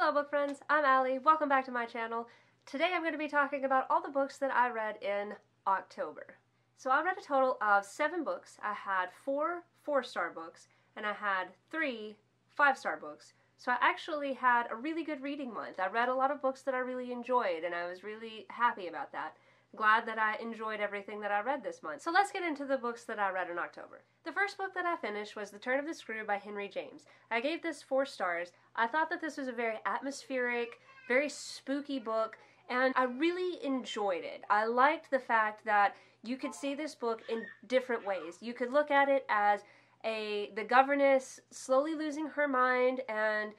Hello book friends, I'm Allie. Welcome back to my channel. Today I'm going to be talking about all the books that I read in October. So I read a total of 7 books. I had 4 4-star books and I had 3 5-star books. So I actually had a really good reading month. I read a lot of books that I really enjoyed and I was really happy about that. Glad that I enjoyed everything that I read this month. So let's get into the books that I read in October. The first book that I finished was The Turn of the Screw by Henry James. I gave this 4 stars. I thought that this was a very atmospheric, very spooky book, and I really enjoyed it. I liked the fact that you could see this book in different ways. You could look at it as the governess slowly losing her mind and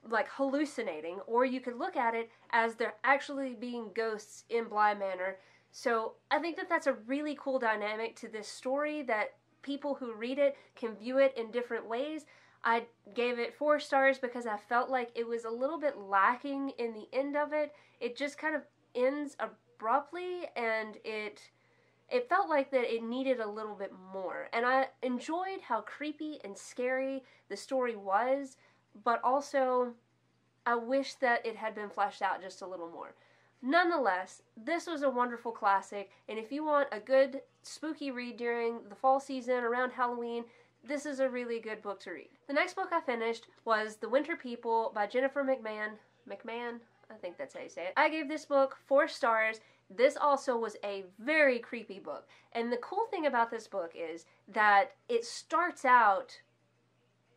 like hallucinating, or you could look at it as there actually being ghosts in Bly Manor. So I think that that's a really cool dynamic to this story that people who read it can view it in different ways. I gave it 4 stars because I felt like it was a little bit lacking in the end of it. It just kind of ends abruptly and it felt like that it needed a little bit more. And I enjoyed how creepy and scary the story was, but also I wish that it had been fleshed out just a little more. Nonetheless, this was a wonderful classic, and if you want a good spooky read during the fall season around Halloween, this is a really good book to read. The next book I finished was The Winter People by Jennifer McMahon. McMahon? I think that's how you say it. I gave this book 4 stars. This also was a very creepy book. And the cool thing about this book is that it starts out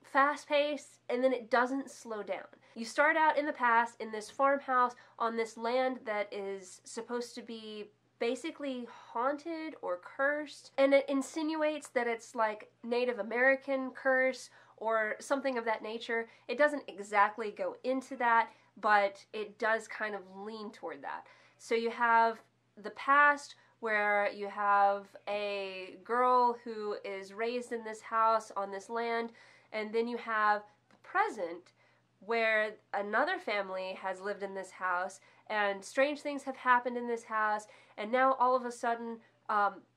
fast-paced and then it doesn't slow down. You start out in the past in this farmhouse on this land that is supposed to be basically haunted or cursed, and it insinuates that it's like Native American curse or something of that nature. It doesn't exactly go into that, but it does kind of lean toward that. So you have the past where you have a girl who is raised in this house on this land, and then you have the present where another family has lived in this house and strange things have happened in this house, and now all of a sudden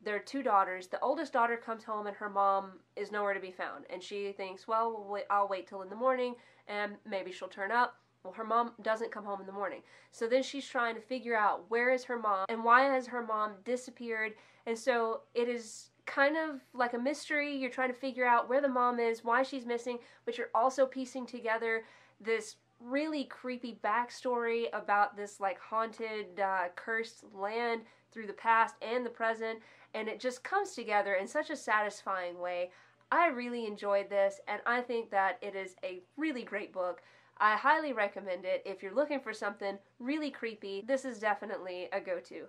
there are 2 daughters. The oldest daughter comes home and her mom is nowhere to be found, and she thinks, well, I'll wait till in the morning and maybe she'll turn up. Well, her mom doesn't come home in the morning. So then she's trying to figure out where is her mom and why has her mom disappeared. And so it is kind of like a mystery. You're trying to figure out where the mom is, why she's missing, but you're also piecing together this really creepy backstory about this like haunted, cursed land through the past and the present, and it just comes together in such a satisfying way. I really enjoyed this, and I think that it is a really great book. I highly recommend it. If you're looking for something really creepy, this is definitely a go-to.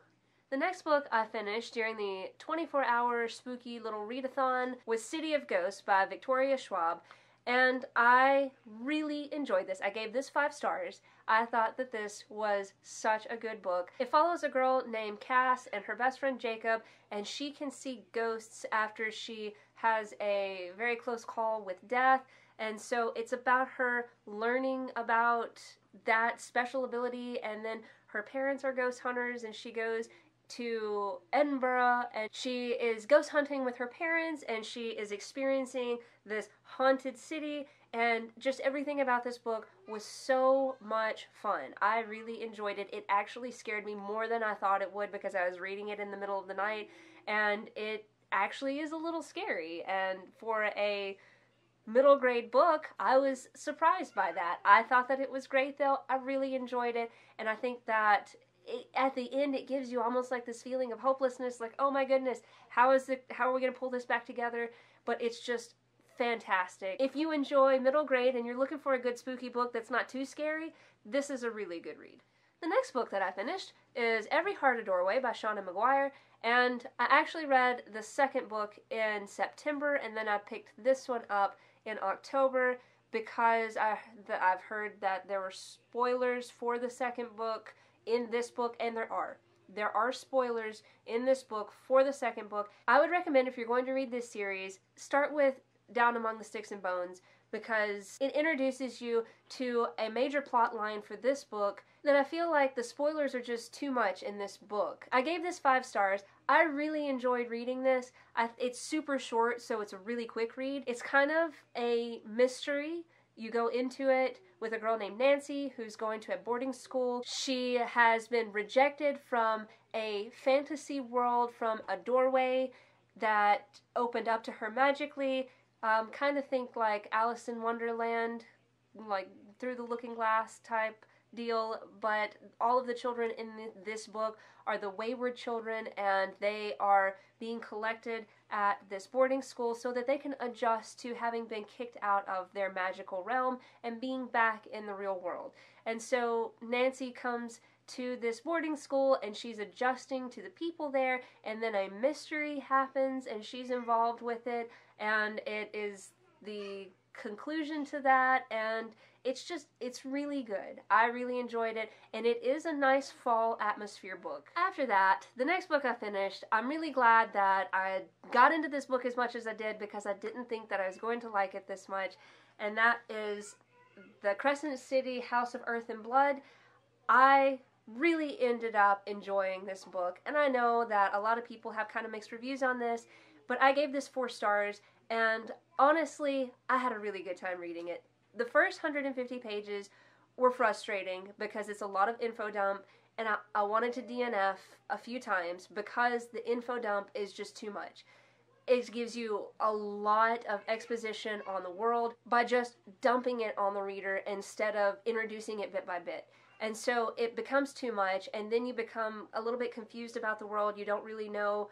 The next book I finished during the 24-hour spooky little readathon was City of Ghosts by Victoria Schwab, and I really enjoyed this. I gave this 5 stars. I thought that this was such a good book. It follows a girl named Cass and her best friend Jacob, and she can see ghosts after she has a very close call with death. And so it's about her learning about that special ability, and then her parents are ghost hunters and she goes to Edinburgh and she is ghost hunting with her parents and she is experiencing this haunted city, and just everything about this book was so much fun. I really enjoyed it. It actually scared me more than I thought it would because I was reading it in the middle of the night, and it actually is a little scary, and for a middle grade book, I was surprised by that. I thought that it was great though. I really enjoyed it, and I think that at the end it gives you almost like this feeling of hopelessness, like, oh my goodness, how are we going to pull this back together? But it's just fantastic. If you enjoy middle grade and you're looking for a good spooky book that's not too scary, this is a really good read. The next book that I finished is Every Heart a Doorway by Shauna McGuire, and I actually read the second book in September, and then I picked this one up in October because I've heard that there were spoilers for the second book in this book, and there are spoilers in this book for the second book. I would recommend, if you're going to read this series, start with Down Among the Sticks and Bones, because it introduces you to a major plot line for this book that I feel like the spoilers are just too much in this book. I gave this 5 stars. I really enjoyed reading this. It's super short, so it's a really quick read. It's kind of a mystery. You go into it with a girl named Nancy who's going to a boarding school. She has been rejected from a fantasy world from a doorway that opened up to her magically. Kind of think like Alice in Wonderland, like through the looking glass type deal, but all of the children in this book are the wayward children, and they are being collected at this boarding school so that they can adjust to having been kicked out of their magical realm and being back in the real world. And so Nancy comes to this boarding school and she's adjusting to the people there, and then a mystery happens and she's involved with it, and it is the conclusion to that, and it's really good. I really enjoyed it, and it is a nice fall atmosphere book. After that, the next book I finished, I'm really glad that I got into this book as much as I did because I didn't think that I was going to like it this much, and that is the Crescent City House of Earth and Blood. I really ended up enjoying this book, and I know that a lot of people have kind of mixed reviews on this, but I gave this 4 stars, and honestly, I had a really good time reading it. The first 150 pages were frustrating because it's a lot of info dump, and I wanted to DNF a few times because the info dump is just too much. It gives you a lot of exposition on the world by just dumping it on the reader instead of introducing it bit by bit. And so it becomes too much, and then you become a little bit confused about the world. You don't really know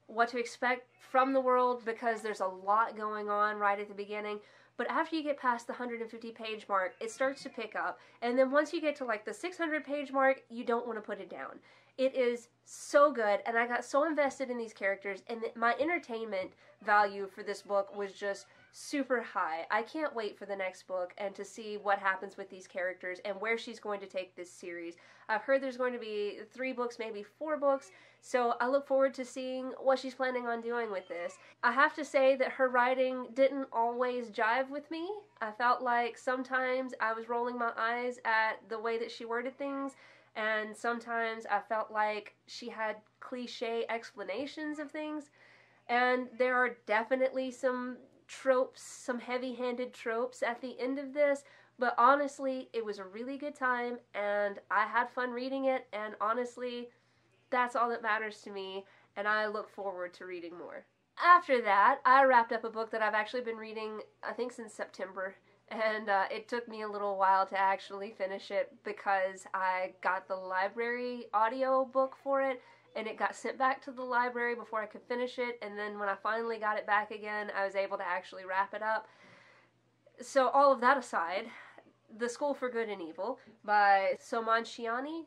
what to expect from the world because there's a lot going on right at the beginning. But after you get past the 150 page mark, it starts to pick up. And then once you get to like the 600 page mark, you don't want to put it down. It is so good, and I got so invested in these characters, and my entertainment value for this book was just super high. I can't wait for the next book and to see what happens with these characters and where she's going to take this series. I've heard there's going to be 3 books, maybe 4 books, so I look forward to seeing what she's planning on doing with this. I have to say that her writing didn't always jive with me. I felt like sometimes I was rolling my eyes at the way that she worded things, and sometimes I felt like she had cliche explanations of things, and there are definitely some tropes, some heavy-handed tropes at the end of this, but honestly, it was a really good time, and I had fun reading it, and honestly, that's all that matters to me, and I look forward to reading more. After that, I wrapped up a book that I've actually been reading, I think, since September, and it took me a little while to actually finish it because I got the library audio book for it, and it got sent back to the library before I could finish it, and then when I finally got it back again, I was able to actually wrap it up. So all of that aside, The School for Good and Evil by Soman Chinani.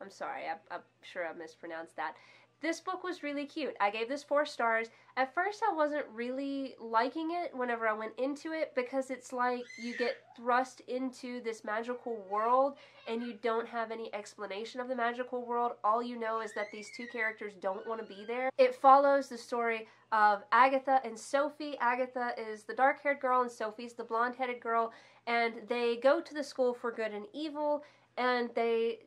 I'm sorry, I'm sure I mispronounced that. This book was really cute. I gave this 4 stars. At first I wasn't really liking it whenever I went into it because it's like you get thrust into this magical world and you don't have any explanation of the magical world. All you know is that these 2 characters don't want to be there. It follows the story of Agatha and Sophie. Agatha is the dark-haired girl and Sophie's the blonde-headed girl, and they go to the School for Good and Evil, and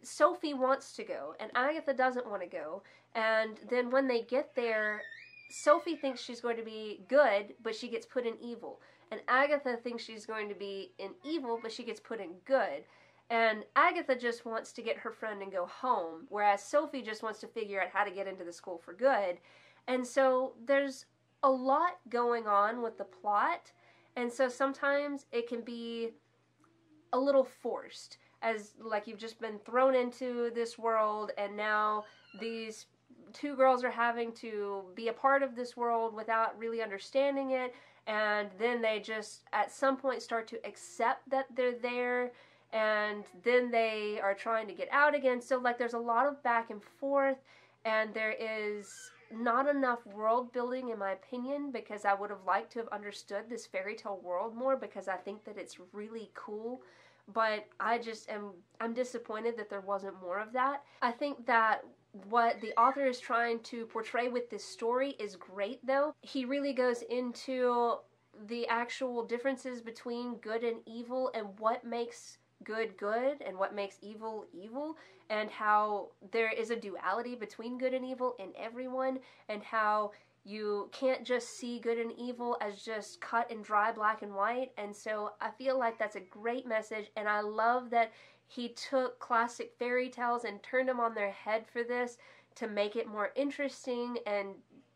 Sophie wants to go and Agatha doesn't want to go. And then when they get there, Sophie thinks she's going to be good, but she gets put in evil. And Agatha thinks she's going to be in evil, but she gets put in good. And Agatha just wants to get her friend and go home, whereas Sophie just wants to figure out how to get into the School for Good. And so there's a lot going on with the plot, and so sometimes it can be a little forced, as like you've just been thrown into this world, and now these 2 girls are having to be a part of this world without really understanding it, and then they just at some point start to accept that they're there, and then they are trying to get out again. So like there's a lot of back and forth, and there is not enough world building in my opinion, because I would have liked to have understood this fairy tale world more, because I think that it's really cool. But I'm disappointed that there wasn't more of that. I think that what the author is trying to portray with this story is great, though. He really goes into the actual differences between good and evil, and what makes good good and what makes evil evil, and how there is a duality between good and evil in everyone, and how You can't just see good and evil as just cut and dry black and white. And so I feel like that's a great message, and I love that he took classic fairy tales and turned them on their head for this to make it more interesting and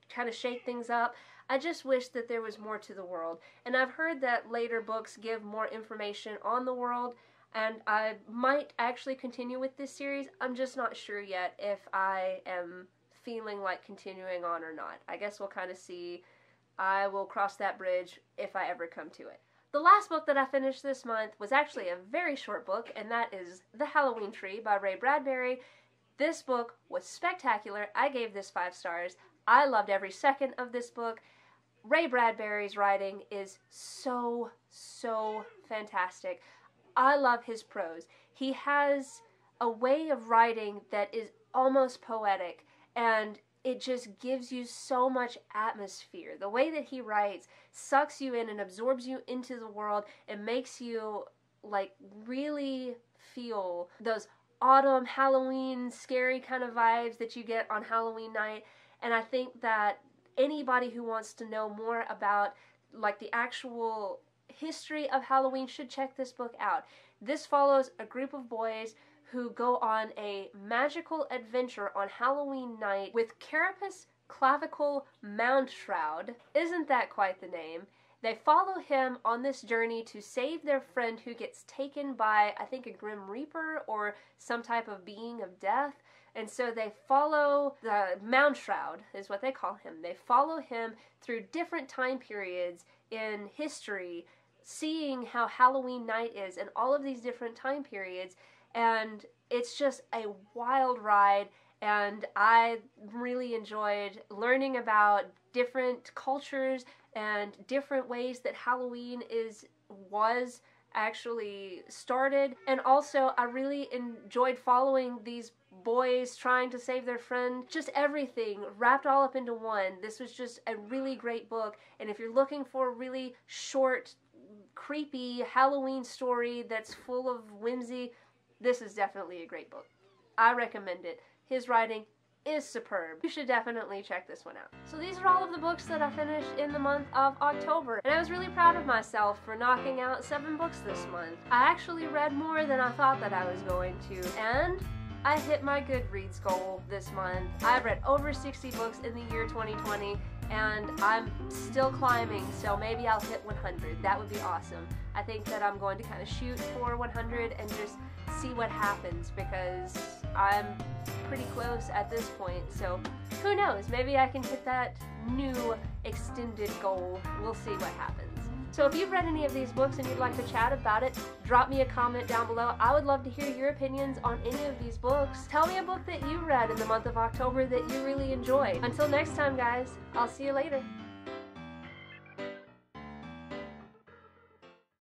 kind of shake things up. I just wish that there was more to the world. And I've heard that later books give more information on the world, and I might actually continue with this series. I'm just not sure yet if I am feeling like continuing on or not. I guess we'll kind of see. I will cross that bridge if I ever come to it. The last book that I finished this month was actually a very short book, and that is The Halloween Tree by Ray Bradbury. This book was spectacular. I gave this 5 stars. I loved every second of this book. Ray Bradbury's writing is so fantastic. I love his prose. He has a way of writing that is almost poetic, and it just gives you so much atmosphere. The way that he writes sucks you in and absorbs you into the world and makes you like really feel those autumn, Halloween, scary kind of vibes that you get on Halloween night. And I think that anybody who wants to know more about like the actual history of Halloween should check this book out. This follows a group of boys who go on a magical adventure on Halloween night with Carapace Clavicle Moundshroud. Isn't that quite the name? They follow him on this journey to save their friend who gets taken by, I think, a Grim Reaper or some type of being of death. And so they follow the Moundshroud, is what they call him. They follow him through different time periods in history, seeing how Halloween night is in all of these different time periods. And it's just a wild ride, and I really enjoyed learning about different cultures and different ways that Halloween was actually started. And also I really enjoyed following these boys trying to save their friend. Just everything wrapped all up into one. This was just a really great book, and if you're looking for a really short, creepy Halloween story that's full of whimsy, this is definitely a great book. I recommend it. His writing is superb. You should definitely check this one out. So these are all of the books that I finished in the month of October, and I was really proud of myself for knocking out 7 books this month. I actually read more than I thought that I was going to, and I hit my Goodreads goal this month. I've read over 60 books in the year 2020, and I'm still climbing, so maybe I'll hit 100. That would be awesome. I think that I'm going to kind of shoot for 100 and just see what happens, because I'm pretty close at this point, so who knows, maybe I can hit that new extended goal. We'll see what happens. So if you've read any of these books and you'd like to chat about it, drop me a comment down below. I would love to hear your opinions on any of these books. Tell me a book that you read in the month of October that you really enjoyed. Until next time, guys, I'll see you later.